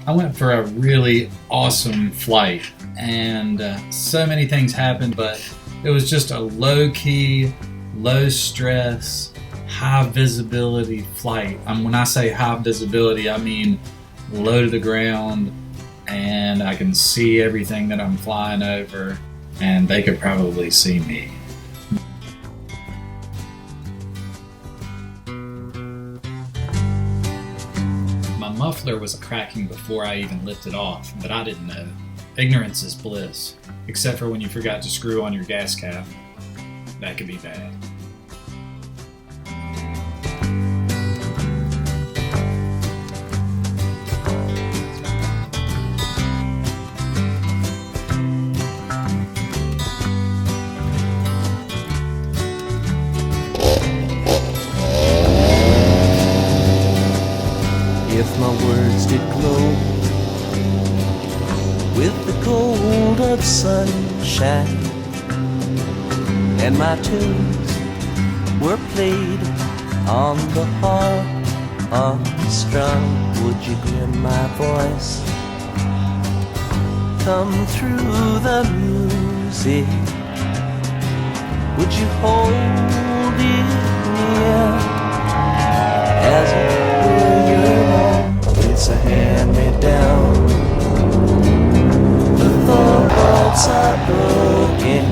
I went for a really awesome flight, and so many things happened, but it was just a low-key, low-stress, high-visibility flight. When I say high visibility, I mean low to the ground, and I can see everything that I'm flying over, and they could probably see me. My muffler was cracking before I even lifted off, but I didn't know. Ignorance is bliss, except for when you forgot to screw on your gas cap. That could be bad. If my words did glow with the gold of sunshine, and my tunes were played on the harp unstrung, would you hear my voice come through the music? Would you hold it near as it were your own? It's a hand-me-down. The thoughts are broken.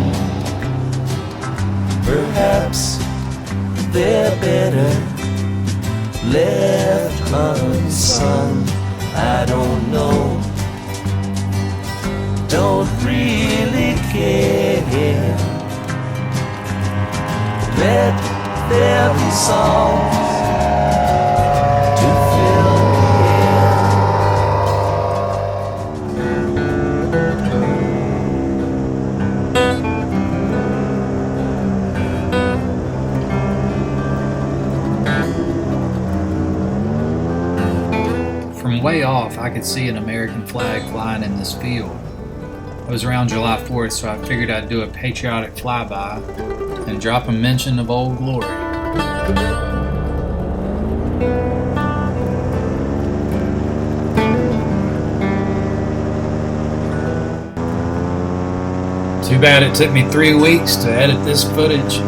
Perhaps they're better left unsung. I don't know. Don't really care. Let there be songs to fill the air. From way off, I could see an American flag flying in this field. It was around July 4th, so I figured I'd do a patriotic flyby and drop a mention of Old Glory. Too bad it took me 3 weeks to edit this footage.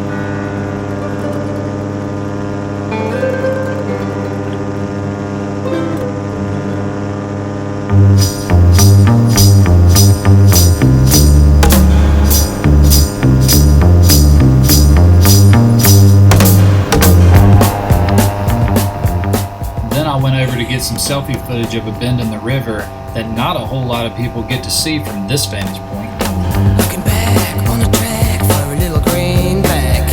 To get some selfie footage of a bend in the river that not a whole lot of people get to see from this vantage point. Looking back on the track for a little greenback.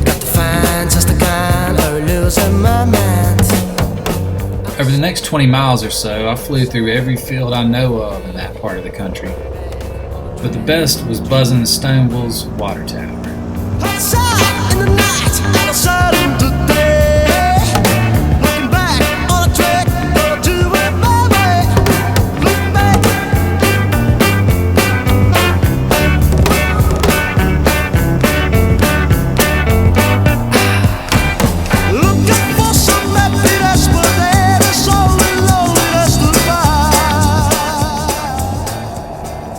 Got to find just the kind or losing my mind. Over the next 20 miles or so, I flew through every field I know of in that part of the country. But the best was buzzing Stoneville's water tower. Outside in the night, out of sudden today.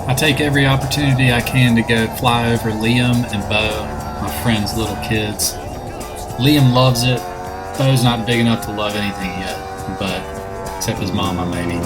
I take every opportunity I can to go fly over Liam and Bo, my friend's little kids. Liam loves it. Bo's not big enough to love anything yet, but except his mama, maybe.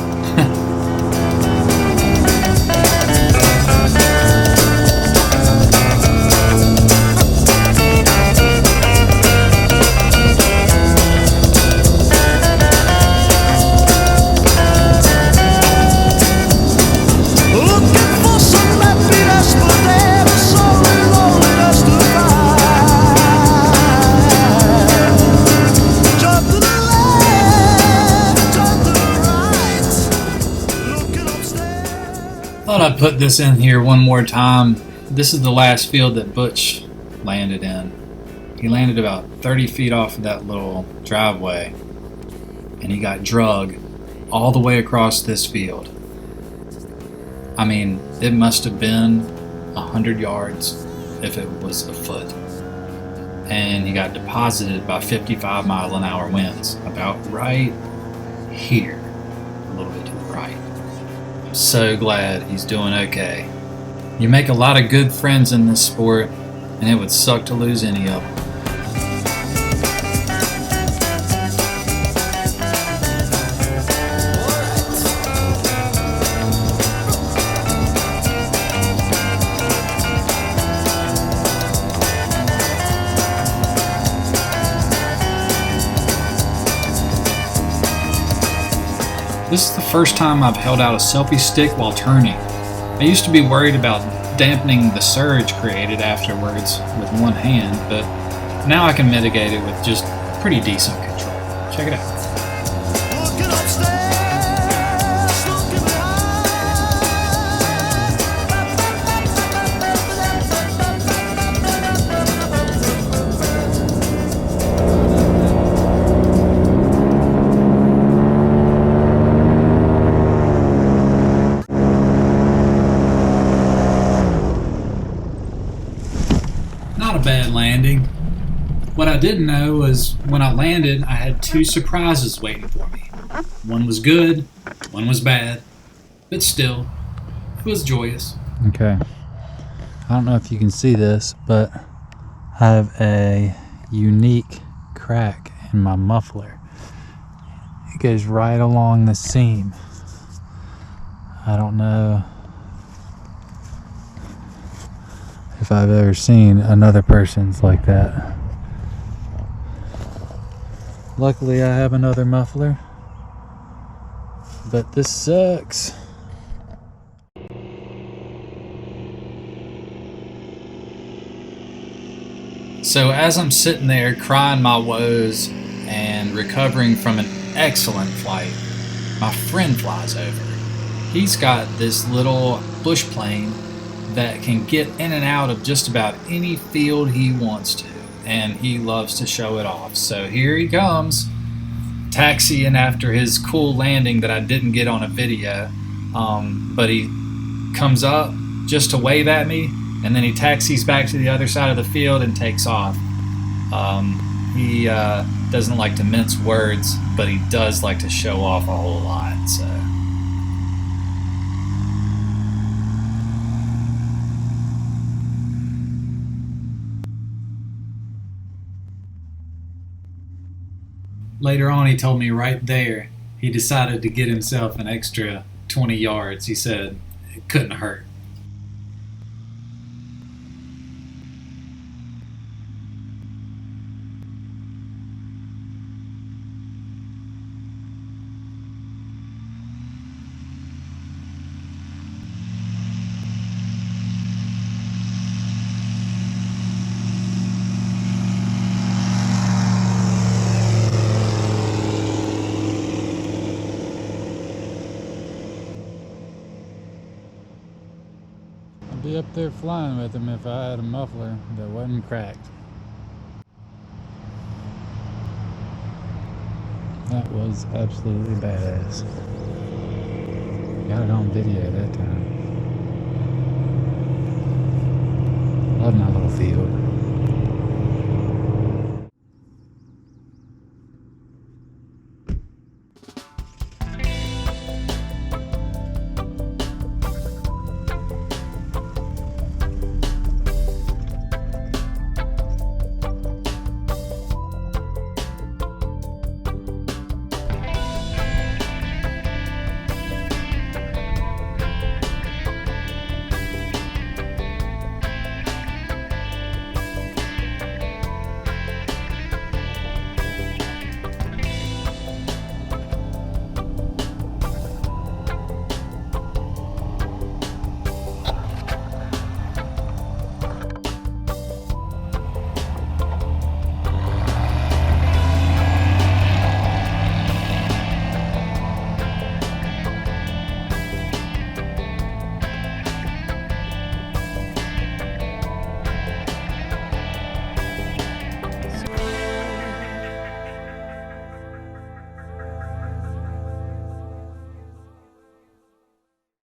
Thought I'd put this in here one more time. This is the last field that Butch landed in. He landed about 30 feet off of that little driveway, and he got drug all the way across this field. I mean, it must have been 100 yards if it was a foot. And he got deposited by 55-mile-an-hour winds about right here, a little bit right. I'm so glad he's doing okay. You make a lot of good friends in this sport, and it would suck to lose any of them. This is the first time I've held out a selfie stick while turning. I used to be worried about dampening the surge created afterwards with one hand, but now I can mitigate it with just pretty decent control. Check it out. Looking upstairs, looking Not a bad landing. What I didn't know was when I landed, I had two surprises waiting for me. One was good, one was bad, but still, it was joyous. Okay. I don't know if you can see this, but I have a unique crack in my muffler. It goes right along the seam. I don't know if I've ever seen another person's like that. Luckily I have another muffler, but this sucks. So as I'm sitting there crying my woes and recovering from an excellent flight, my friend flies over. He's got this little bush plane that can get in and out of just about any field he wants to, and he loves to show it off. So here he comes, taxiing after his cool landing that I didn't get on a video, but he comes up just to wave at me, and then he taxis back to the other side of the field and takes off. He doesn't like to mince words, but he does like to show off a whole lot. So later on, he told me right there he decided to get himself an extra 20 yards. He said it couldn't hurt. I'd be up there flying with him if I had a muffler that wasn't cracked. That was absolutely badass. Got it on video that time. Love my little field.